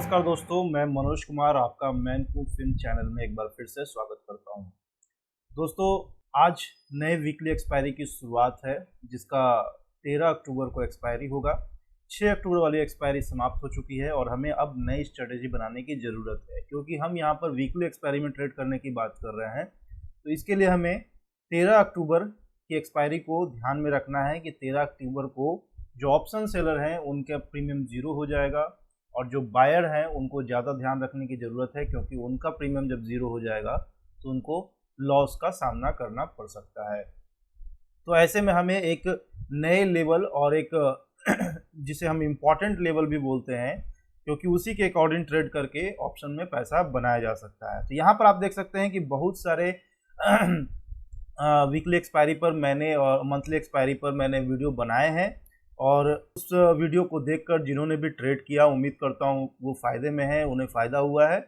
नमस्कार दोस्तों, मैं मनोज कुमार आपका मैन कू फिल्म चैनल में एक बार फिर से स्वागत करता हूं। दोस्तों, आज नए वीकली एक्सपायरी की शुरुआत है जिसका 13 अक्टूबर को एक्सपायरी होगा। 6 अक्टूबर वाली एक्सपायरी समाप्त हो चुकी है और हमें अब नई स्ट्रेटेजी बनाने की ज़रूरत है, क्योंकि हम यहाँ पर वीकली एक्सपायरी में ट्रेड करने की बात कर रहे हैं। तो इसके लिए हमें 13 अक्टूबर की एक्सपायरी को ध्यान में रखना है कि 13 अक्टूबर को जो ऑप्शन सेलर हैं उनका प्रीमियम 0 हो जाएगा और जो बायर हैं उनको ज़्यादा ध्यान रखने की ज़रूरत है, क्योंकि उनका प्रीमियम जब 0 हो जाएगा तो उनको लॉस का सामना करना पड़ सकता है। तो ऐसे में हमें एक नए लेवल और एक जिसे हम इम्पॉर्टेंट लेवल भी बोलते हैं, क्योंकि उसी के अकॉर्डिंग ट्रेड करके ऑप्शन में पैसा बनाया जा सकता है। तो यहाँ पर आप देख सकते हैं कि बहुत सारे वीकली एक्सपायरी पर मैंने और मंथली एक्सपायरी पर मैंने वीडियो बनाए हैं, और उस वीडियो को देखकर जिन्होंने भी ट्रेड किया उम्मीद करता हूँ वो फ़ायदे में है, उन्हें फ़ायदा हुआ है।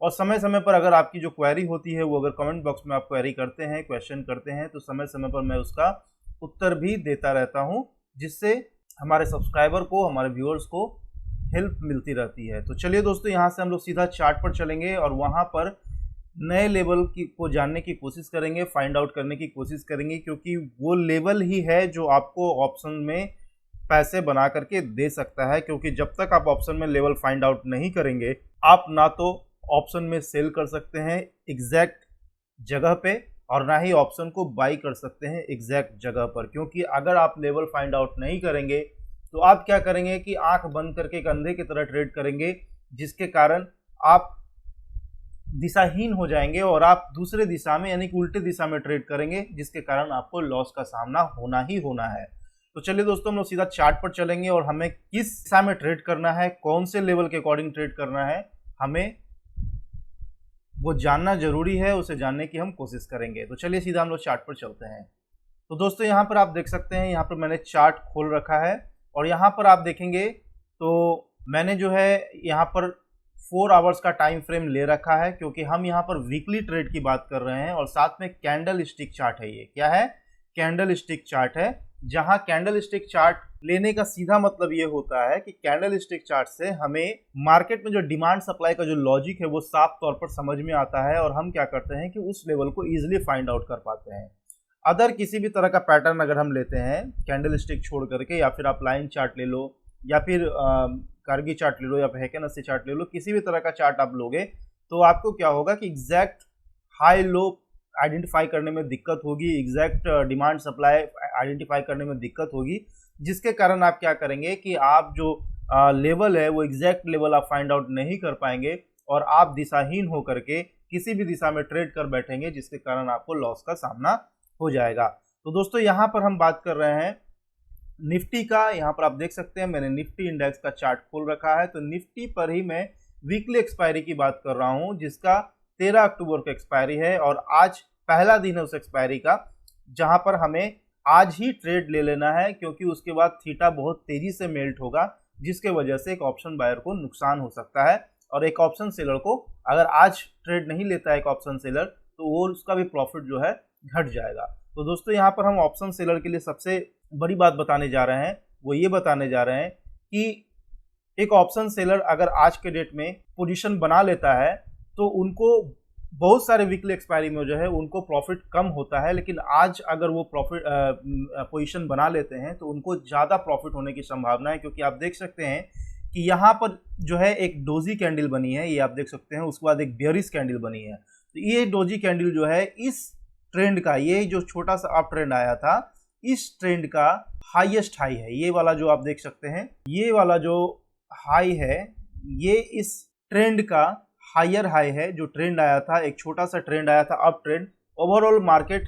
और समय समय पर अगर आपकी जो क्वेरी होती है वो अगर कमेंट बॉक्स में आप क्वेरी करते हैं, क्वेश्चन करते हैं, तो समय समय पर मैं उसका उत्तर भी देता रहता हूँ, जिससे हमारे सब्सक्राइबर को, हमारे व्यूअर्स को हेल्प मिलती रहती है। तो चलिए दोस्तों, यहाँ से हम लोग सीधा चार्ट पर चलेंगे और वहाँ पर नए लेवल को जानने की कोशिश करेंगे, फाइंड आउट करने की कोशिश करेंगे, क्योंकि वो लेवल ही है जो आपको ऑप्शन में पैसे बना करके दे सकता है। क्योंकि जब तक आप ऑप्शन में लेवल फाइंड आउट नहीं करेंगे, आप ना तो ऑप्शन में सेल कर सकते हैं एग्जैक्ट जगह पे और ना ही ऑप्शन को बाई कर सकते हैं एग्जैक्ट जगह पर। क्योंकि अगर आप लेवल फाइंड आउट नहीं करेंगे तो आप क्या करेंगे कि आंख बंद करके एक अंधे की तरह ट्रेड करेंगे, जिसके कारण आप दिशाहीन हो जाएंगे और आप दूसरे दिशा में यानी कि उल्टे दिशा में ट्रेड करेंगे, जिसके कारण आपको लॉस का सामना होना ही होना है। तो चलिए दोस्तों, हम लोग सीधा चार्ट पर चलेंगे और हमें किस दिशा में ट्रेड करना है, कौन से लेवल के अकॉर्डिंग ट्रेड करना है, हमें वो जानना जरूरी है। उसे जानने की हम कोशिश करेंगे। तो चलिए सीधा हम लोग चार्ट पर चलते हैं। तो दोस्तों, यहाँ पर आप देख सकते हैं, यहाँ पर मैंने चार्ट खोल रखा है और यहाँ पर आप देखेंगे तो मैंने जो है यहाँ पर 4 आवर्स का टाइम फ्रेम ले रखा है, क्योंकि हम यहाँ पर वीकली ट्रेड की बात कर रहे हैं। और साथ में कैंडल स्टिक चार्ट है। ये क्या है? कैंडल स्टिक चार्ट है, जहां कैंडल स्टिक चार्ट लेने का सीधा मतलब ये होता है कि कैंडल स्टिक चार्ट से हमें मार्केट में जो डिमांड सप्लाई का जो लॉजिक है वो साफ तौर पर समझ में आता है और हम क्या करते हैं कि उस लेवल को इजीली फाइंड आउट कर पाते हैं। अदर किसी भी तरह का पैटर्न अगर हम लेते हैं कैंडल स्टिक छोड़ करके, या फिर आप लाइन चार्ट ले लो, या फिर कार्गी चार्ट ले लो, या फिर हेकेनसी चार्ट ले लो, किसी भी तरह का चार्ट आप लोगे तो आपको क्या होगा कि एग्जैक्ट हाई लो आइडेंटिफाई करने में दिक्कत होगी, एग्जैक्ट डिमांड सप्लाई आइडेंटिफाई करने में दिक्कत होगी, जिसके कारण आप क्या करेंगे कि आप जो लेवल है वो एग्जैक्ट लेवल आप फाइंड आउट नहीं कर पाएंगे और आप दिशाहीन होकर के किसी भी दिशा में ट्रेड कर बैठेंगे, जिसके कारण आपको लॉस का सामना हो जाएगा। तो दोस्तों, यहाँ पर हम बात कर रहे हैं निफ्टी का। यहाँ पर आप देख सकते हैं मैंने निफ्टी इंडेक्स का चार्ट खोल रखा है। तो निफ्टी पर ही मैं वीकली एक्सपायरी की बात कर रहा हूँ, जिसका 13 अक्टूबर को एक्सपायरी है और आज पहला दिन है उस एक्सपायरी का, जहां पर हमें आज ही ट्रेड ले लेना है, क्योंकि उसके बाद थीटा बहुत तेजी से मेल्ट होगा, जिसके वजह से एक ऑप्शन बायर को नुकसान हो सकता है और एक ऑप्शन सेलर को अगर आज ट्रेड नहीं लेता है एक ऑप्शन सेलर तो वो उसका भी प्रॉफिट जो है घट जाएगा। तो दोस्तों, यहाँ पर हम ऑप्शन सेलर के लिए सबसे बड़ी बात बताने जा रहे हैं, वो ये बताने जा रहे हैं कि एक ऑप्शन सेलर अगर आज के डेट में पोजीशन बना लेता है तो उनको बहुत सारे वीकली एक्सपायरी में जो है उनको प्रॉफिट कम होता है, लेकिन आज अगर वो प्रॉफिट पोजीशन बना लेते हैं तो उनको ज़्यादा प्रॉफिट होने की संभावना है। क्योंकि आप देख सकते हैं कि यहाँ पर जो है एक डोजी कैंडल बनी है, ये आप देख सकते हैं, उसके बाद एक बेयरिश कैंडल बनी है। तो ये डोजी कैंडल जो है इस ट्रेंड का, ये जो छोटा सा अप ट्रेंड आया था, इस ट्रेंड का हाईएस्ट हाई है। ये वाला जो आप देख सकते हैं, ये वाला जो हाई है, ये इस ट्रेंड का हायर हाई है। जो ट्रेंड आया था, एक छोटा सा ट्रेंड आया था up trend, overall market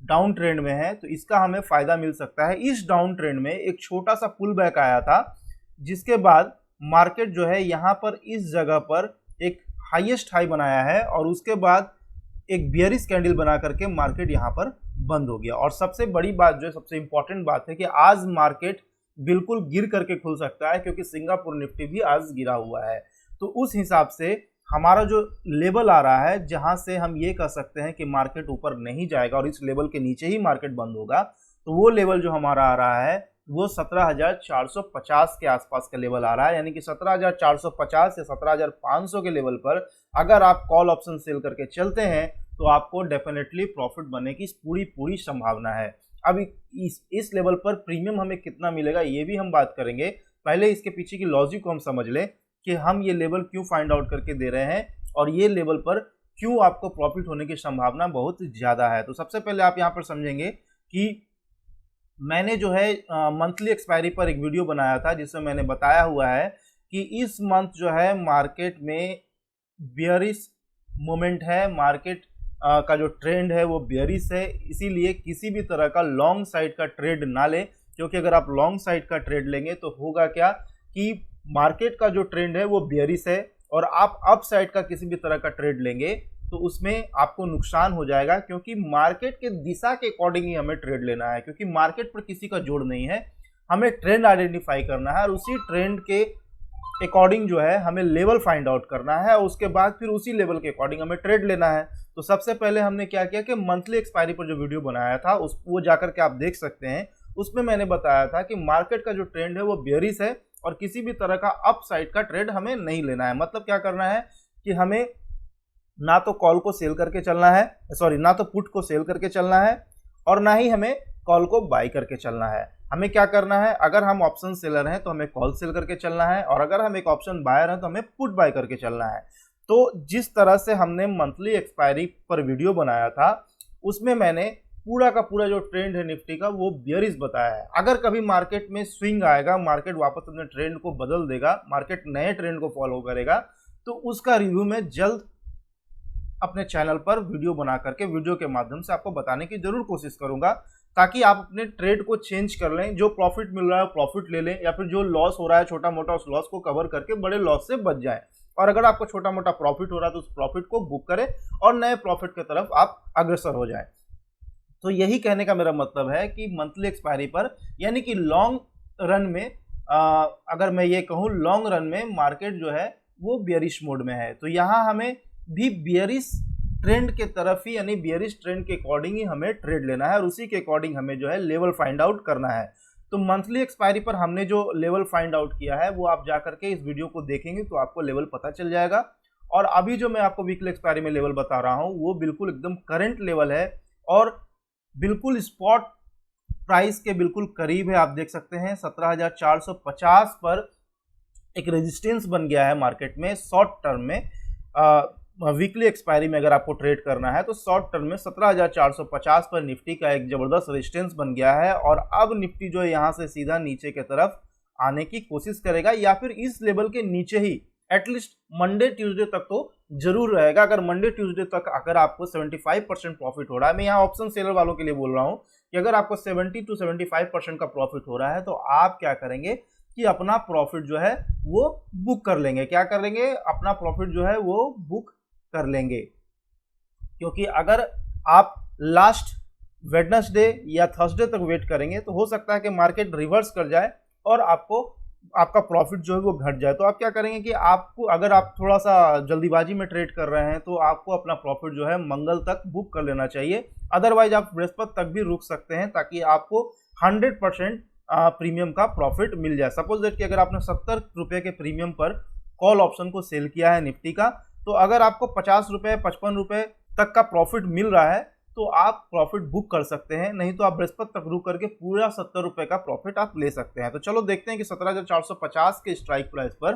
down trend में है, तो इसका हमें फायदा मिल सकता है। इस डाउन ट्रेंड में एक छोटा सा पुल बैक आया था, जिसके बाद मार्केट जो है यहाँ पर इस जगह पर एक हाईएस्ट हाई बनाया है और उसके बाद एक बियरिश कैंडल बना करके मार्केट यहाँ पर बंद हो गया। और सबसे बड़ी बात जो है, सबसे इंपॉर्टेंट बात है कि आज मार्केट बिल्कुल गिर करके खुल सकता है, क्योंकि सिंगापुर निफ्टी भी आज गिरा हुआ है। तो उस हिसाब से हमारा जो लेवल आ रहा है, जहां से हम ये कह सकते हैं कि मार्केट ऊपर नहीं जाएगा और इस लेवल के नीचे ही मार्केट बंद होगा, तो वो लेवल जो हमारा आ रहा है वो 17,450 के आसपास का लेवल आ रहा है, यानी कि 17,450 या 17,500 के लेवल पर अगर आप कॉल ऑप्शन सेल करके चलते हैं तो आपको डेफिनेटली प्रॉफिट बनने की पूरी संभावना है। अब इस लेवल पर प्रीमियम हमें कितना मिलेगा ये भी हम बात करेंगे। पहले इसके पीछे की लॉजिक को हम समझ लें कि हम ये लेवल क्यों फाइंड आउट करके दे रहे हैं और ये लेवल पर क्यों आपको प्रॉफिट होने की संभावना बहुत ज़्यादा है। तो सबसे पहले आप यहाँ पर समझेंगे कि मैंने जो है मंथली एक्सपायरी पर एक वीडियो बनाया था जिसमें मैंने बताया हुआ है कि इस मंथ जो है मार्केट में बियरिश मोमेंट है, मार्केट का जो ट्रेंड है वो बियरिश है, इसीलिए किसी भी तरह का लॉन्ग साइड का ट्रेड ना लें, क्योंकि अगर आप लॉन्ग साइड का ट्रेड लेंगे तो होगा क्या कि मार्केट का जो ट्रेंड है वो बियरिश है और आप अप साइड का किसी भी तरह का ट्रेड लेंगे तो उसमें आपको नुकसान हो जाएगा, क्योंकि मार्केट के दिशा के अकॉर्डिंग ही हमें ट्रेड लेना है, क्योंकि मार्केट पर किसी का जोड़ नहीं है। हमें ट्रेंड आइडेंटिफाई करना है और उसी ट्रेंड के अकॉर्डिंग जो है हमें लेवल फाइंड आउट करना है और उसके बाद फिर उसी लेवल के अकॉर्डिंग हमें ट्रेड लेना है। तो सबसे पहले हमने क्या किया कि मंथली एक्सपायरी पर जो वीडियो बनाया था वो जाकर के आप देख सकते हैं। उसमें मैंने बताया था कि मार्केट का जो ट्रेंड है वो बेयरिश है और किसी भी तरह का अप साइड का ट्रेड हमें नहीं लेना है। मतलब क्या करना है कि हमें ना तो कॉल को सेल करके चलना है, ना तो पुट को सेल करके चलना है और ना ही हमें कॉल को बाई करके चलना है। हमें क्या करना है, अगर हम ऑप्शन सेलर हैं तो हमें कॉल सेल करके चलना है और अगर हम एक ऑप्शन बायर हैं तो हमें पुट बाय करके चलना है। तो जिस तरह से हमने मंथली एक्सपायरी पर वीडियो बनाया था उसमें मैंने पूरा का पूरा जो ट्रेंड है निफ्टी का वो बियरिश बताया है। अगर कभी मार्केट में स्विंग आएगा, मार्केट वापस अपने ट्रेंड को बदल देगा, मार्केट नए ट्रेंड को फॉलो करेगा, तो उसका रिव्यू मैं जल्द अपने चैनल पर वीडियो बना करके वीडियो के माध्यम से आपको बताने की जरूर कोशिश करूंगा, ताकि आप अपने ट्रेड को चेंज कर लें। जो प्रॉफिट मिल रहा है प्रॉफिट ले लें या फिर जो लॉस हो रहा है छोटा मोटा उस लॉस को कवर करके बड़े लॉस से बच जाएं। और अगर आपको छोटा मोटा प्रॉफिट हो रहा है तो उस प्रॉफिट को बुक करें और नए प्रॉफिट की तरफ आप अग्रसर हो जाएं। तो यही कहने का मेरा मतलब है कि मंथली एक्सपायरी पर यानी कि लॉन्ग रन में अगर मैं ये कहूँ लॉन्ग रन में मार्केट जो है वो बियरिश मोड में है, तो यहाँ हमें भी बियरिश ट्रेंड के तरफ ही यानी बियरिश ट्रेंड के अकॉर्डिंग ही हमें ट्रेड लेना है और उसी के अकॉर्डिंग हमें जो है लेवल फाइंड आउट करना है। तो मंथली एक्सपायरी पर हमने जो लेवल फाइंड आउट किया है वो आप जाकर के इस वीडियो को देखेंगे तो आपको लेवल पता चल जाएगा। और अभी जो मैं आपको वीकली एक्सपायरी में लेवल बता रहा हूँ वो बिल्कुल एकदम करंट लेवल है और बिल्कुल स्पॉट प्राइस के बिल्कुल करीब है। आप देख सकते हैं 17,450 पर एक रेजिस्टेंस बन गया है मार्केट में शॉर्ट टर्म में। वीकली एक्सपायरी में अगर आपको ट्रेड करना है तो शॉर्ट टर्म में 17,450 पर निफ्टी का एक जबरदस्त रेजिस्टेंस बन गया है और अब निफ्टी जो है यहाँ से सीधा नीचे की तरफ आने की कोशिश करेगा या फिर इस लेवल के नीचे ही एटलीस्ट मंडे ट्यूसडे तक तो जरूर रहेगा। अगर मंडे ट्यूसडे तक अगर आपको 75% प्रॉफिट हो रहा है, मैं यहाँ ऑप्शन सेलर वालों के लिए बोल रहा हूँ कि अगर आपको 70 to 75% का प्रॉफिट हो रहा है तो आप क्या करेंगे कि अपना प्रॉफिट जो है वो बुक कर लेंगे। क्या कर लेंगे, अपना प्रॉफिट जो है वो बुक कर लेंगे, क्योंकि अगर आप लास्ट वेडनेसडे या थर्सडे तक वेट करेंगे तो हो सकता है कि मार्केट रिवर्स कर जाए और आपका प्रॉफिट जो है वो घट जाए। तो आप क्या करेंगे कि आपको अगर आप थोड़ा सा जल्दीबाजी में ट्रेड कर रहे हैं तो आपको अपना प्रॉफिट जो है मंगल तक बुक कर लेना चाहिए, अदरवाइज आप बृहस्पति तक भी रुक सकते हैं ताकि आपको 100% प्रीमियम का प्रॉफिट मिल जाए। सपोज दैट कि अगर आपने 70 रुपये के प्रीमियम पर कॉल ऑप्शन को सेल किया है निफ्टी का, तो अगर आपको 50 रुपये 55 रुपये तक का प्रॉफिट मिल रहा है तो आप प्रॉफिट बुक कर सकते हैं, नहीं तो आप बृहस्पति तक रुक करके पूरा 70 रुपये का प्रॉफिट आप ले सकते हैं। तो चलो देखते हैं कि 17,450 के स्ट्राइक प्राइस पर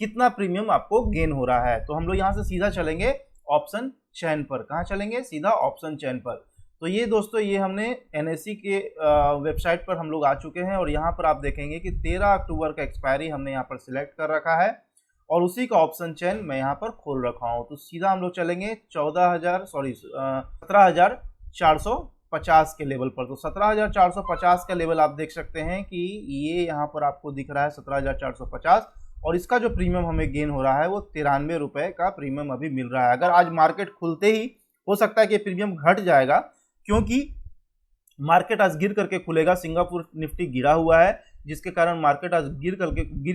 कितना प्रीमियम आपको गेन हो रहा है। तो हम लोग यहाँ से सीधा चलेंगे ऑप्शन चेन पर। कहाँ चलेंगे, सीधा ऑप्शन चेन पर। तो ये दोस्तों ये हमने NSE के वेबसाइट पर हम लोग आ चुके हैं और यहाँ पर आप देखेंगे कि 13 अक्टूबर का एक्सपायरी हमने यहाँ पर सिलेक्ट कर रखा है और उसी का ऑप्शन चेन मैं यहाँ पर खोल रखा हूँ। तो सीधा हम लोग चलेंगे 17,450 के लेवल पर। तो 17,450 का लेवल आप देख सकते हैं कि ये यहाँ पर आपको दिख रहा है 17,450 और इसका जो प्रीमियम हमें गेन हो रहा है वो 93 रुपये का प्रीमियम अभी मिल रहा है। अगर आज मार्केट खुलते ही हो सकता है कि प्रीमियम घट जाएगा, क्योंकि मार्केट आज गिर करके खुलेगा। सिंगापुर निफ्टी गिरा हुआ है जिसके कारण मार्केट आज गिर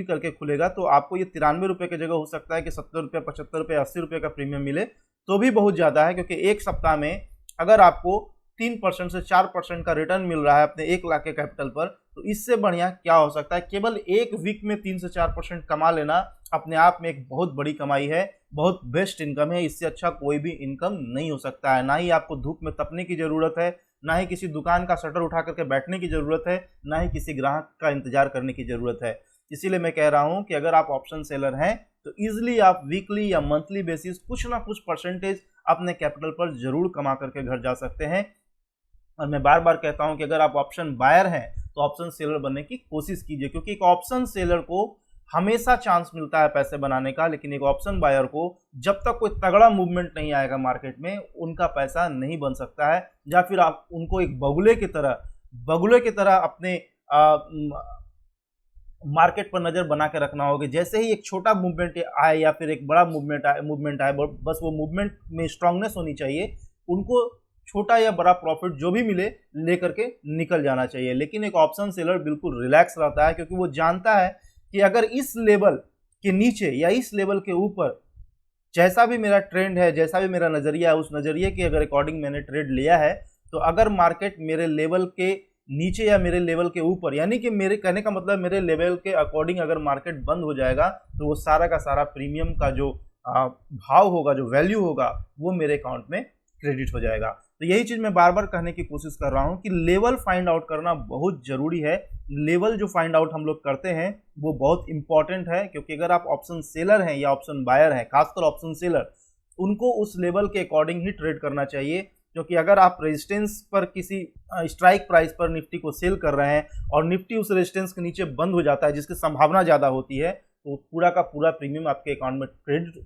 करके खुलेगा। तो आपको ये 93 रुपये की जगह हो सकता है कि 70 रुपये 75 रुपये 80 रुपये का प्रीमियम मिले तो भी बहुत ज़्यादा है, क्योंकि एक सप्ताह में अगर आपको 3% से 4% का रिटर्न मिल रहा है अपने 1 लाख के कैपिटल पर, तो इससे बढ़िया क्या हो सकता है। केवल एक वीक में 3 से 4% कमा लेना अपने आप में एक बहुत बड़ी कमाई है, बहुत बेस्ट इनकम है। इससे अच्छा कोई भी इनकम नहीं हो सकता है। ना ही आपको धूप में तपने की जरूरत है, ना ही किसी दुकान का शटर उठा करके बैठने की जरूरत है, ना ही किसी ग्राहक का इंतजार करने की जरूरत है। इसीलिए मैं कह रहा हूं कि अगर आप ऑप्शन सेलर हैं तो इजिली आप वीकली या मंथली बेसिस कुछ ना कुछ परसेंटेज अपने कैपिटल पर जरूर कमा करके घर जा सकते हैं। और मैं बार बार कहता हूं कि अगर आप ऑप्शन बायर हैं तो ऑप्शन सेलर बनने की कोशिश कीजिए, क्योंकि एक ऑप्शन सेलर को हमेशा चांस मिलता है पैसे बनाने का, लेकिन एक ऑप्शन बायर को जब तक कोई तगड़ा मूवमेंट नहीं आएगा मार्केट में उनका पैसा नहीं बन सकता है। या फिर आप उनको एक बगुले की तरह अपने मार्केट पर नजर बना के रखना होगा। जैसे ही एक छोटा मूवमेंट आए या फिर एक बड़ा मूवमेंट आए, बस वो मूवमेंट में स्ट्रांगनेस होनी चाहिए, उनको छोटा या बड़ा प्रॉफिट जो भी मिले लेकर के निकल जाना चाहिए। लेकिन एक ऑप्शन सेलर बिल्कुल रिलैक्स रहता है, क्योंकि वो जानता है कि अगर इस लेवल के नीचे या इस लेवल के ऊपर जैसा भी मेरा ट्रेंड है, जैसा भी मेरा नजरिया है, उस नजरिए के अगर अकॉर्डिंग मैंने ट्रेड लिया है, तो अगर मार्केट मेरे लेवल के नीचे या मेरे लेवल के ऊपर, यानी कि मेरे कहने का मतलब मेरे लेवल के अकॉर्डिंग अगर मार्केट बंद हो जाएगा तो वो सारा का सारा प्रीमियम का जो भाव होगा, जो वैल्यू होगा, वो मेरे अकाउंट में क्रेडिट हो जाएगा। तो यही चीज मैं बार बार कहने की कोशिश कर रहा हूं कि लेवल फाइंड आउट करना बहुत जरूरी है। लेवल जो फाइंड आउट हम लोग करते हैं वो बहुत इंपॉर्टेंट है, क्योंकि अगर आप ऑप्शन सेलर हैं या ऑप्शन बायर हैं, खासकर ऑप्शन सेलर, उनको उस लेवल के अकॉर्डिंग ही ट्रेड करना चाहिए। क्योंकि अगर आप रेजिस्टेंस पर किसी स्ट्राइक प्राइस पर निफ्टी को सेल कर रहे हैं और निफ्टी उस रेजिस्टेंस के नीचे बंद हो जाता है, जिसकी संभावना ज़्यादा होती है, तो पूरा का पूरा प्रीमियम आपके अकाउंट में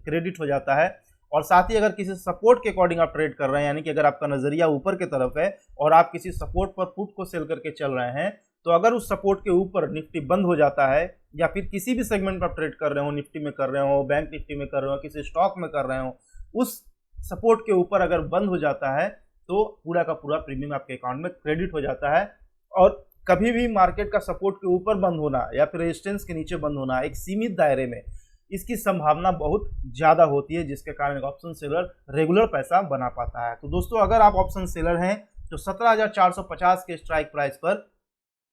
क्रेडिट हो जाता है। और साथ ही अगर किसी सपोर्ट के अकॉर्डिंग आप ट्रेड कर रहे हैं, यानी कि अगर आपका नजरिया ऊपर की तरफ है और आप किसी सपोर्ट पर पुट को सेल करके चल रहे हैं, तो अगर उस सपोर्ट के ऊपर निफ्टी बंद हो जाता है, या फिर किसी भी सेगमेंट पर आप ट्रेड कर रहे हो, निफ्टी में कर रहे हो, बैंक निफ्टी में कर रहे हो, किसी स्टॉक में कर रहे हो, उस सपोर्ट के ऊपर अगर बंद हो जाता है तो पूरा का पूरा प्रीमियम आपके अकाउंट में क्रेडिट हो जाता है। और कभी भी मार्केट का सपोर्ट के ऊपर बंद होना या फिर रेजिस्टेंस के नीचे बंद होना एक सीमित दायरे में, इसकी संभावना बहुत ज्यादा होती है, जिसके कारण ऑप्शन सेलर रेगुलर पैसा बना पाता है। तो दोस्तों, अगर आप ऑप्शन सेलर हैं तो 17,450 के स्ट्राइक प्राइस पर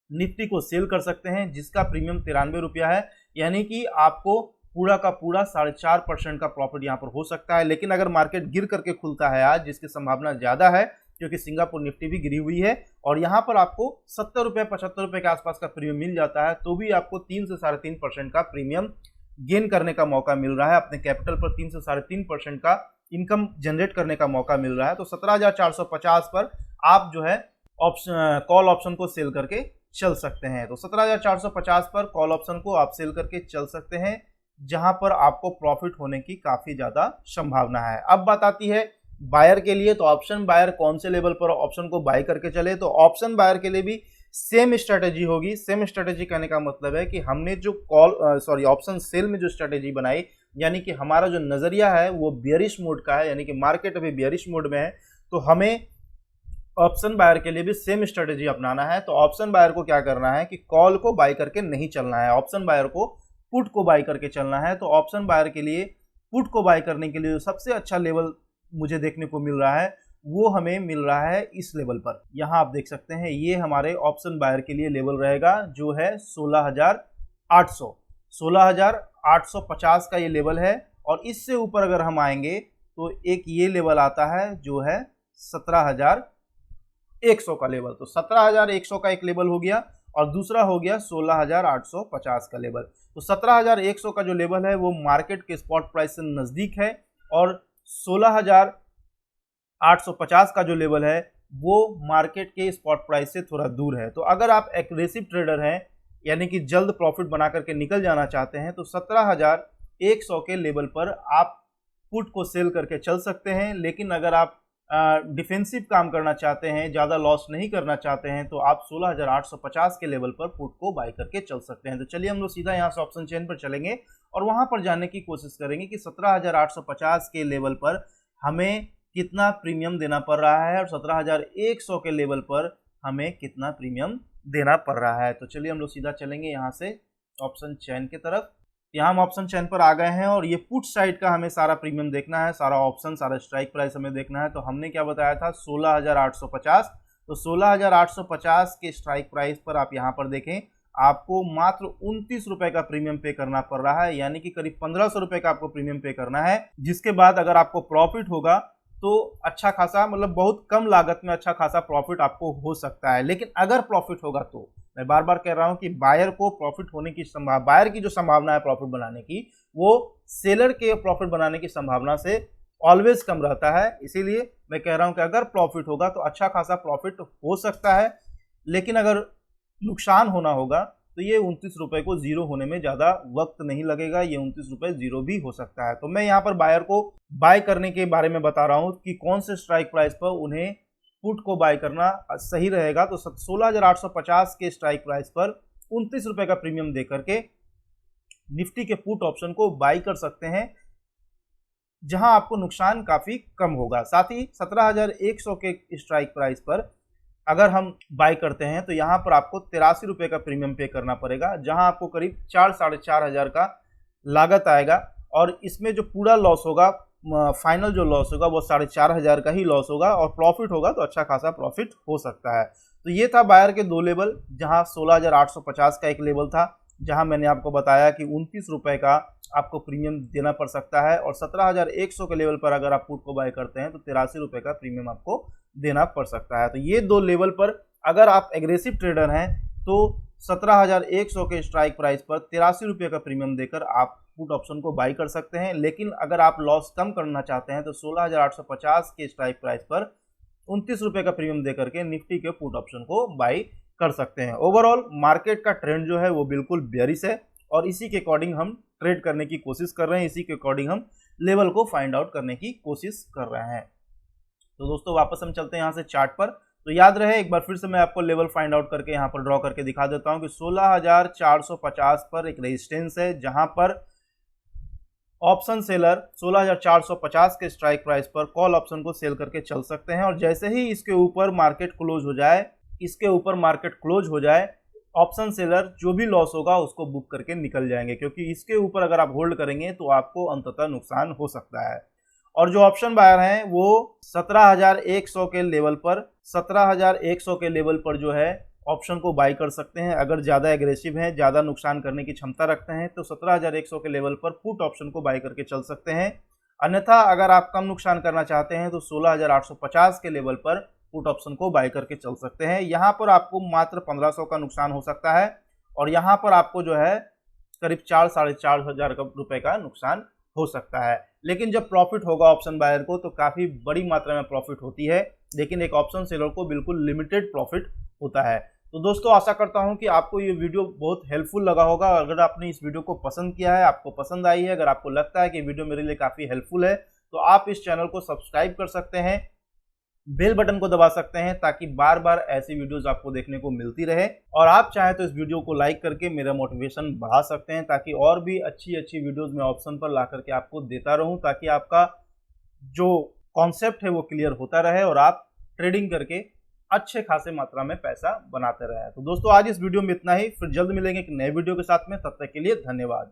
निफ्टी को सेल कर सकते हैं, जिसका प्रीमियम 93 रुपया है, यानी कि आपको पूरा का पूरा 4.5% का प्रॉफिट यहाँ पर हो सकता है। लेकिन अगर मार्केट गिर करके खुलता है आज, जिसकी संभावना ज्यादा है क्योंकि सिंगापुर निफ्टी भी गिरी हुई है, और यहाँ पर आपको 70 रुपये 75 रुपये के आसपास का प्रीमियम मिल जाता है, तो भी आपको 3 से 3.5% का प्रीमियम गेन करने का मौका मिल रहा है। अपने कैपिटल पर 3 से 3.5% का इनकम जनरेट करने का मौका मिल रहा है। तो 17,450 पर आप जो है कॉल ऑप्शन को सेल करके चल सकते हैं। तो 17,450 पर कॉल ऑप्शन को आप सेल करके चल सकते हैं, जहां पर आपको प्रॉफिट होने की काफी ज्यादा संभावना है। अब बात आती है बायर के लिए, तो ऑप्शन बायर कौन से लेवल पर ऑप्शन को बाय करके चले। तो ऑप्शन बायर के लिए भी सेम स्ट्रेटेजी होगी। सेम स्ट्रेटेजी कहने का मतलब है कि हमने जो ऑप्शन सेल में जो स्ट्रेटेजी बनाई, यानी कि हमारा जो नजरिया है वो बियरिश मोड का है, यानी कि मार्केट अभी बियरिश मोड में है, तो हमें ऑप्शन बायर के लिए भी सेम स्ट्रेटेजी अपनाना है। तो ऑप्शन बायर को क्या करना है कि कॉल को बाय करके नहीं चलना है, ऑप्शन बायर को पुट को बाय करके चलना है। तो ऑप्शन बायर के लिए पुट को बाय करने के लिए सबसे अच्छा लेवल मुझे देखने को मिल रहा है, वो हमें मिल रहा है इस लेवल पर। यहां आप देख सकते हैं, ये हमारे ऑप्शन बायर के लिए लेवल रहेगा, जो है 16,800 16,850 का ये लेवल है। और इससे ऊपर अगर हम आएंगे तो एक ये लेवल आता है जो है 17,100 का लेवल। तो 17,100 का एक लेवल हो गया, और दूसरा हो गया 16,850 का लेवल। तो 17,100 का जो लेवल है वो मार्केट के स्पॉट प्राइस से नजदीक है, और 16,850 का जो लेवल है वो मार्केट के स्पॉट प्राइस से थोड़ा दूर है। तो अगर आप एग्रेसिव ट्रेडर हैं, यानी कि जल्द प्रॉफिट बना करके निकल जाना चाहते हैं, तो 17,100 के लेवल पर आप पुट को सेल करके चल सकते हैं। लेकिन अगर आप डिफेंसिव काम करना चाहते हैं, ज़्यादा लॉस नहीं करना चाहते हैं, तो आप 16,850 के लेवल पर पुट को बाय करके चल सकते हैं। तो चलिए हम लोग सीधा यहाँ से ऑप्शन चेन पर चलेंगे और वहाँ पर जानने की कोशिश करेंगे कि 17,850 के लेवल पर हमें कितना प्रीमियम देना पड़ रहा है और 17,100 के लेवल पर हमें कितना प्रीमियम देना पड़ रहा है। तो चलिए हम लोग सीधा चलेंगे यहाँ से ऑप्शन चेन की तरफ। यहाँ हम ऑप्शन चेन पर आ गए हैं और ये पुट साइड का हमें सारा प्रीमियम देखना है, सारा ऑप्शन, सारा स्ट्राइक प्राइस हमें देखना है। तो हमने क्या बताया था 16,850, तो 16,850 के स्ट्राइक प्राइस पर आप यहाँ पर देखें आपको मात्र 29 रुपए का प्रीमियम पे करना पड़ रहा है, यानी कि करीब 1500 रुपए का आपको प्रीमियम पे करना है। जिसके बाद अगर आपको प्रॉफिट होगा तो अच्छा खासा, मतलब बहुत कम लागत में अच्छा खासा प्रॉफिट आपको हो सकता है। लेकिन अगर प्रॉफिट होगा तो मैं बार बार कह रहा हूं कि बायर को प्रॉफिट होने की संभावना, बायर की जो संभावना है प्रॉफिट बनाने की, वो सेलर के प्रॉफिट बनाने की संभावना से ऑलवेज कम रहता है। इसीलिए मैं कह रहा हूं कि अगर प्रॉफिट होगा तो अच्छा खासा प्रॉफिट हो सकता है, लेकिन अगर नुकसान होना होगा तो ये 29 रुपए को जीरो होने में ज्यादा वक्त नहीं लगेगा, ये 29 रुपए जीरो भी हो सकता है। तो मैं यहाँ पर बायर को बाय करने के बारे में बता रहा हूँ कि कौन से स्ट्राइक प्राइस पर उन्हें पुट को बाय करना सही रहेगा। तो 16,850 के स्ट्राइक प्राइस पर 29 रुपए का प्रीमियम दे करके निफ्टी के पुट ऑप्शन को बाय कर सकते हैं, जहां आपको नुकसान काफी कम होगा। साथ ही 17,100 के स्ट्राइक प्राइस पर अगर हम बाय करते हैं तो यहाँ पर आपको 83 रुपए का प्रीमियम पे करना पड़ेगा, जहां आपको करीब 4-4.5 हजार का लागत आएगा और इसमें जो पूरा लॉस होगा, फाइनल जो लॉस होगा वो 4.5 हजार का ही लॉस होगा और प्रॉफिट होगा तो अच्छा खासा प्रॉफिट हो सकता है। तो ये था बायर के दो लेवल, जहां 16,850 का एक लेवल था, जहां मैंने आपको बताया कि 29 रुपए का आपको प्रीमियम देना पड़ सकता है, और 17,100 के लेवल पर अगर आप पुट को बाय करते हैं तो 83 रुपए का प्रीमियम आपको देना पड़ सकता है। तो ये दो लेवल पर अगर आप एग्रेसिव ट्रेडर हैं तो 17,100 के स्ट्राइक प्राइस पर 83 रुपये का प्रीमियम देकर आप पुट ऑप्शन को बाई कर सकते हैं। लेकिन अगर आप लॉस कम करना चाहते हैं तो 16,850 के स्ट्राइक प्राइस पर 29 रुपये का प्रीमियम देकर के निफ्टी के पुट ऑप्शन को बाई कर सकते हैं। ओवरऑल मार्केट का ट्रेंड जो है वो बिल्कुल बेयरिश है और इसी के अकॉर्डिंग हम ट्रेड करने की कोशिश कर रहे हैं, इसी के अकॉर्डिंग हम लेवल को फाइंड आउट करने की कोशिश कर रहे हैं। तो दोस्तों वापस हम चलते हैं यहाँ से चार्ट पर। तो याद रहे, एक बार फिर से मैं आपको लेवल फाइंड आउट करके यहाँ पर ड्रॉ करके दिखा देता हूँ कि 16,450 पर एक रेजिस्टेंस है, जहां पर ऑप्शन सेलर 16,450 के स्ट्राइक प्राइस पर कॉल ऑप्शन को सेल करके चल सकते हैं, और जैसे ही इसके ऊपर मार्केट क्लोज हो जाए, ऑप्शन सेलर जो भी लॉस होगा उसको बुक करके निकल जाएंगे, क्योंकि इसके ऊपर अगर आप होल्ड करेंगे तो आपको अंततः नुकसान हो सकता है। और जो ऑप्शन बायर हैं वो 17,100 के लेवल पर जो है ऑप्शन को बाई कर सकते हैं। अगर ज़्यादा एग्रेसिव हैं, ज़्यादा नुकसान करने की क्षमता रखते हैं तो 17,100 के लेवल पर पुट ऑप्शन को बाई करके चल सकते हैं। अन्यथा अगर आप कम नुकसान करना चाहते हैं तो 16,850 के लेवल पर पुट ऑप्शन को बाई करके चल सकते हैं। यहाँ पर आपको मात्र 1500 का नुकसान हो सकता है और यहाँ पर आपको जो है करीब 4-4.5 हजार रुपए का नुकसान हो सकता है। लेकिन जब प्रॉफिट होगा ऑप्शन बायर को तो काफ़ी बड़ी मात्रा में प्रॉफिट होती है, लेकिन एक ऑप्शन सेलर को बिल्कुल लिमिटेड प्रॉफिट होता है। तो दोस्तों आशा करता हूं कि आपको ये वीडियो बहुत हेल्पफुल लगा होगा। अगर आपने इस वीडियो को पसंद किया है, आपको पसंद आई है, अगर आपको लगता है कि वीडियो मेरे लिए काफ़ी हेल्पफुल है, तो आप इस चैनल को सब्सक्राइब कर सकते हैं, बेल बटन को दबा सकते हैं, ताकि बार बार ऐसी वीडियोस आपको देखने को मिलती रहे। और आप चाहें तो इस वीडियो को लाइक करके मेरा मोटिवेशन बढ़ा सकते हैं, ताकि और भी अच्छी अच्छी वीडियोस मैं ऑप्शन पर ला करके आपको देता रहूं, ताकि आपका जो कॉन्सेप्ट है वो क्लियर होता रहे और आप ट्रेडिंग करके अच्छे खासे मात्रा में पैसा बनाते रहे। तो दोस्तों आज इस वीडियो में इतना ही, फिर जल्द मिलेंगे एक नए वीडियो के साथ में, तब तक के लिए धन्यवाद।